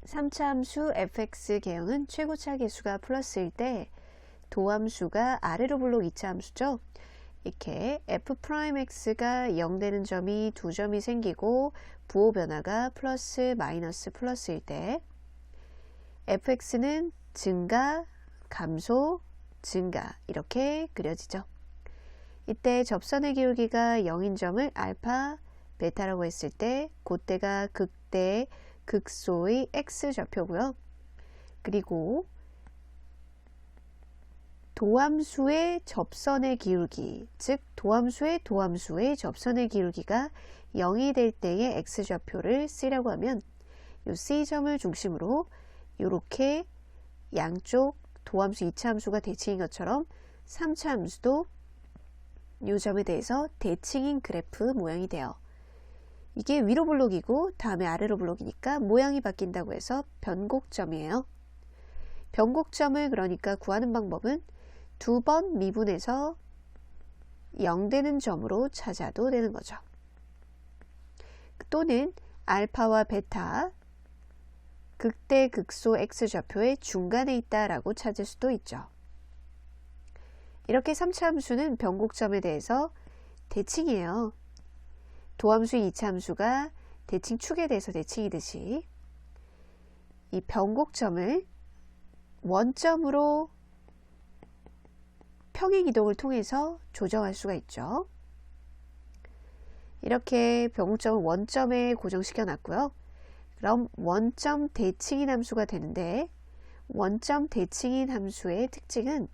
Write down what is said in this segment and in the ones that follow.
3차 함수 fx 개형은 최고차 계수가 플러스일 때 도함수가 아래로 볼록 2차 함수죠. 이렇게 f'x가 0 되는 점이 두 점이 생기고 부호 변화가 플러스 마이너스 플러스일 때 fx는 증가, 감소, 증가 이렇게 그려지죠. 이때 접선의 기울기가 0인 점을 알파, 베타라고 했을 때 그때가 극대, 극소의 x좌표고요. 그리고 도함수의 접선의 기울기, 즉 도함수의 접선의 기울기가 0이 될 때의 x좌표를 C라고 하면 이 C점을 중심으로 이렇게 양쪽 도함수 2차 함수가 대칭인 것처럼 3차 함수도 이 점에 대해서 대칭인 그래프 모양이 돼요. 이게 위로 블록이고 다음에 아래로 블록이니까 모양이 바뀐다고 해서 변곡점이에요. 변곡점을 그러니까 구하는 방법은 두 번 미분해서 0 되는 점으로 찾아도 되는 거죠. 또는 알파와 베타, 극대 극소 x좌표의 중간에 있다라고 찾을 수도 있죠. 이렇게 3차 함수는 변곡점에 대해서 대칭이에요. 도함수의 2차 함수가 대칭 축에 대해서 대칭이듯이 이 변곡점을 원점으로 평행이동을 통해서 조정할 수가 있죠. 이렇게 변곡점을 원점에 고정시켜 놨고요. 그럼 원점 대칭인 함수가 되는데 원점 대칭인 함수의 특징은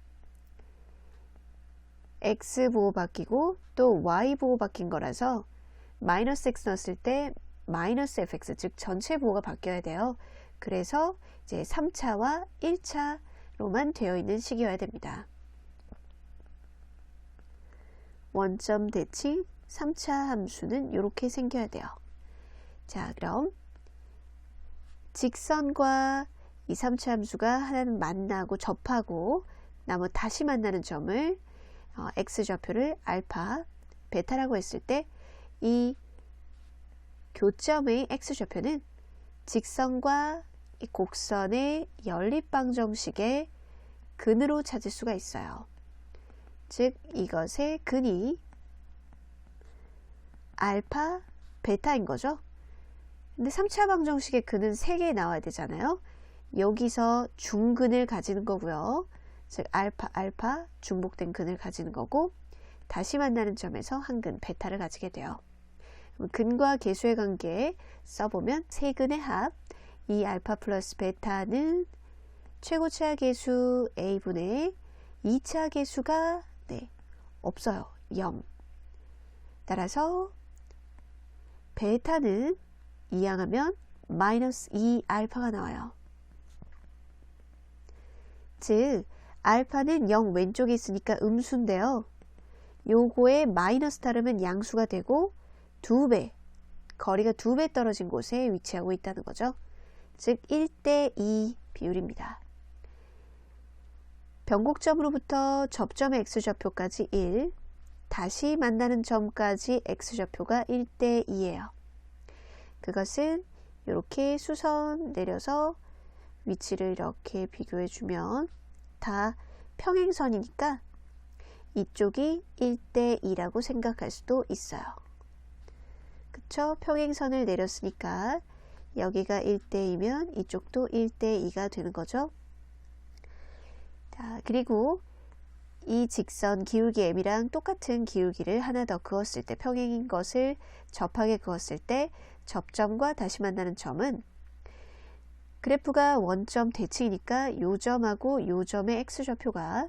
x 보호 바뀌고 또 y 보호 바뀐 거라서 마이너스 x 넣었을 때 마이너스 fx, 즉 전체 보호가 바뀌어야 돼요. 그래서 이제 3차와 1차로만 되어 있는 식이어야 됩니다. 원점 대칭 3차 함수는 이렇게 생겨야 돼요. 자, 그럼 직선과 이 3차 함수가 하나는 만나고 접하고 나머지 다시 만나는 점을 x좌표를 알파, 베타라고 했을 때 이 교점의 x좌표는 직선과 이 곡선의 연립방정식의 근으로 찾을 수가 있어요. 즉 이것의 근이 알파, 베타인 거죠. 근데 3차 방정식의 근은 3개 나와야 되잖아요. 여기서 중근을 가지는 거고요. 즉 알파 중복된 근을 가지는 거고 다시 만나는 점에서 한 근 베타를 가지게 돼요. 근과 계수의 관계 써보면 세 근의 합, 이 알파 플러스 베타는 최고차 계수 a분의 2차 계수가 없어요. 0. 따라서 베타는 이항하면 마이너스 2 알파가 나와요. 즉 알파는 0 왼쪽에 있으니까 음수인데요. 요거에 마이너스 따르면 양수가 되고 2배, 거리가 2배 떨어진 곳에 위치하고 있다는 거죠. 즉 1대2 비율입니다. 변곡점으로부터 접점의 x좌표까지 1, 다시 만나는 점까지 x좌표가 1대2예요. 그것은 이렇게 수선 내려서 위치를 이렇게 비교해 주면 다 평행선이니까 이쪽이 1대2라고 생각할 수도 있어요. 그쵸? 평행선을 내렸으니까 여기가 1대2면 이쪽도 1대2가 되는 거죠. 자, 그리고 이 직선 기울기 m이랑 똑같은 기울기를 하나 더 그었을 때, 평행인 것을 접하게 그었을 때 접점과 다시 만나는 점은 그래프가 원점 대칭이니까 요 점하고 요 점의 x좌표가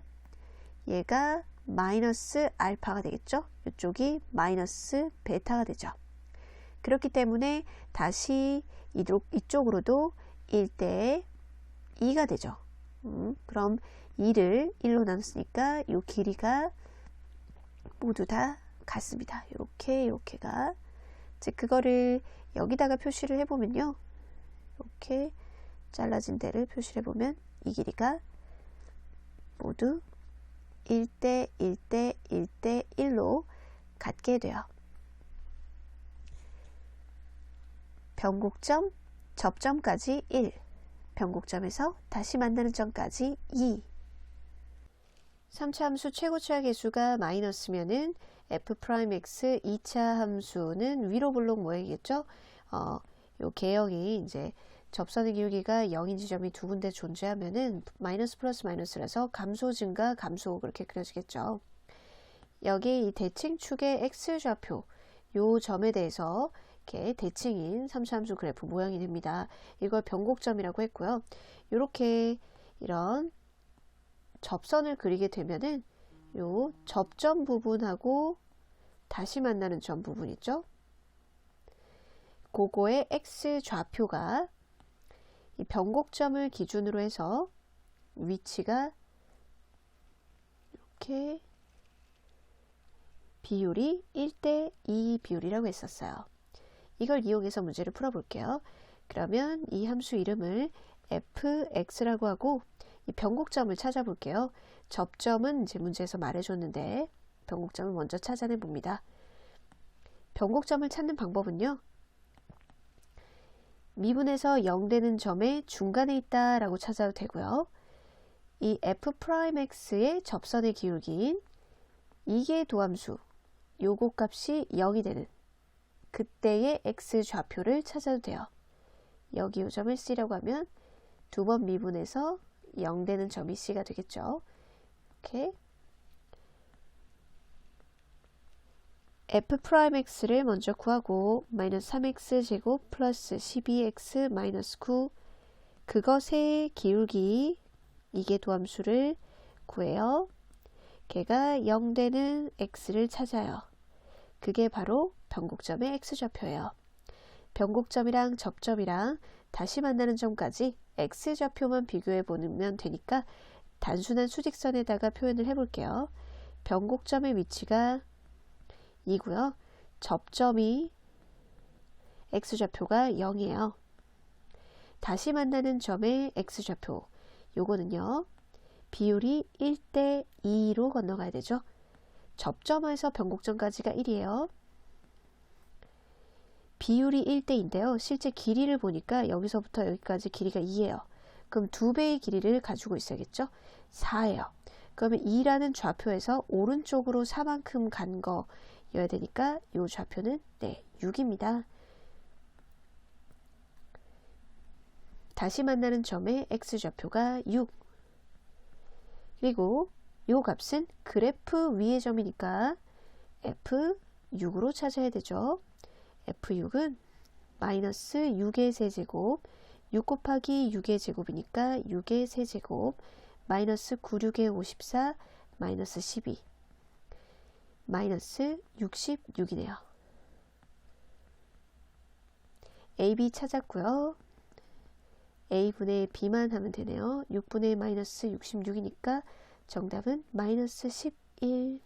얘가 마이너스 알파가 되겠죠. 이쪽이 마이너스 베타가 되죠. 그렇기 때문에 다시 이쪽으로도 1대2가 되죠. 그럼 2를 1로 나눴으니까 이 길이가 모두 다 같습니다. 이렇게가 즉 그거를 여기다가 표시를 해보면요. 이렇게 잘라진 데를 표시를 해보면 이 길이가 모두 1대1대1대1로 같게 돼요. 변곡점, 접점까지 1, 변곡점에서 다시 만나는 점까지 2. 3차 함수 최고치와 계수가 마이너스면은 f'x 2차 함수는 위로 볼록 모양이겠죠? 요 개형이 이제 접선의 기울기가 0인 지점이 두 군데 존재하면은 마이너스 플러스 마이너스라서 감소 증가 감소 그렇게 그려지겠죠. 여기 이 대칭축의 x좌표 요 점에 대해서 이렇게 대칭인 3차 함수 그래프 모양이 됩니다. 이걸 변곡점이라고 했고요. 이렇게 이런 접선을 그리게 되면은 요 접점 부분하고 다시 만나는 점 부분 있죠? 그거의 x좌표가 이 변곡점을 기준으로 해서 위치가 이렇게 비율이 1:2 비율이라고 했었어요. 이걸 이용해서 문제를 풀어볼게요. 그러면 이 함수 이름을 fx라고 하고 이 변곡점을 찾아볼게요. 접점은 이제 문제에서 말해줬는데 변곡점을 먼저 찾아내 봅니다. 변곡점을 찾는 방법은요. 미분에서 0 되는 점의 중간에 있다 라고 찾아도 되고요. 이 f'x의 접선의 기울기인 이계 도함수 요거 값이 0이 되는 그때의 x좌표를 찾아도 돼요. 여기 요 점을 C라고 하면 두 번 미분해서 0 되는 점이 C가 되겠죠. 이렇게 f'x를 먼저 구하고 마이너스 3x 제곱 플러스 12x 마이너스 9 그것의 기울기 이게 도함수를 구해요. 걔가 0 되는 x를 찾아요. 그게 바로 변곡점의 x좌표예요. 변곡점이랑 접점이랑 다시 만나는 점까지 x좌표만 비교해 보면 되니까 단순한 수직선에다가 표현을 해볼게요. 변곡점의 위치가 이고요. 접점이 x좌표가 0이에요. 다시 만나는 점의 x좌표 요거는요. 비율이 1:2로 건너가야 되죠. 접점에서 변곡점까지가 1이에요. 비율이 1:2인데요. 실제 길이를 보니까 여기서부터 여기까지 길이가 2예요. 그럼 2배의 길이를 가지고 있어야겠죠. 4예요. 그러면 2라는 좌표에서 오른쪽으로 4만큼 간 거여야 되니까 이 좌표는 6입니다. 다시 만나는 점의 x좌표가 6. 그리고 이 값은 그래프 위의 점이니까 F6으로 찾아야 되죠. F6은 마이너스 6의 세제곱 6 곱하기 6의 제곱이니까 6의 세제곱 마이너스 9, 6의 54 마이너스 12 마이너스 66이네요. AB 찾았고요. A분의 B만 하면 되네요. 6분의 마이너스 66이니까 정답은 마이너스 11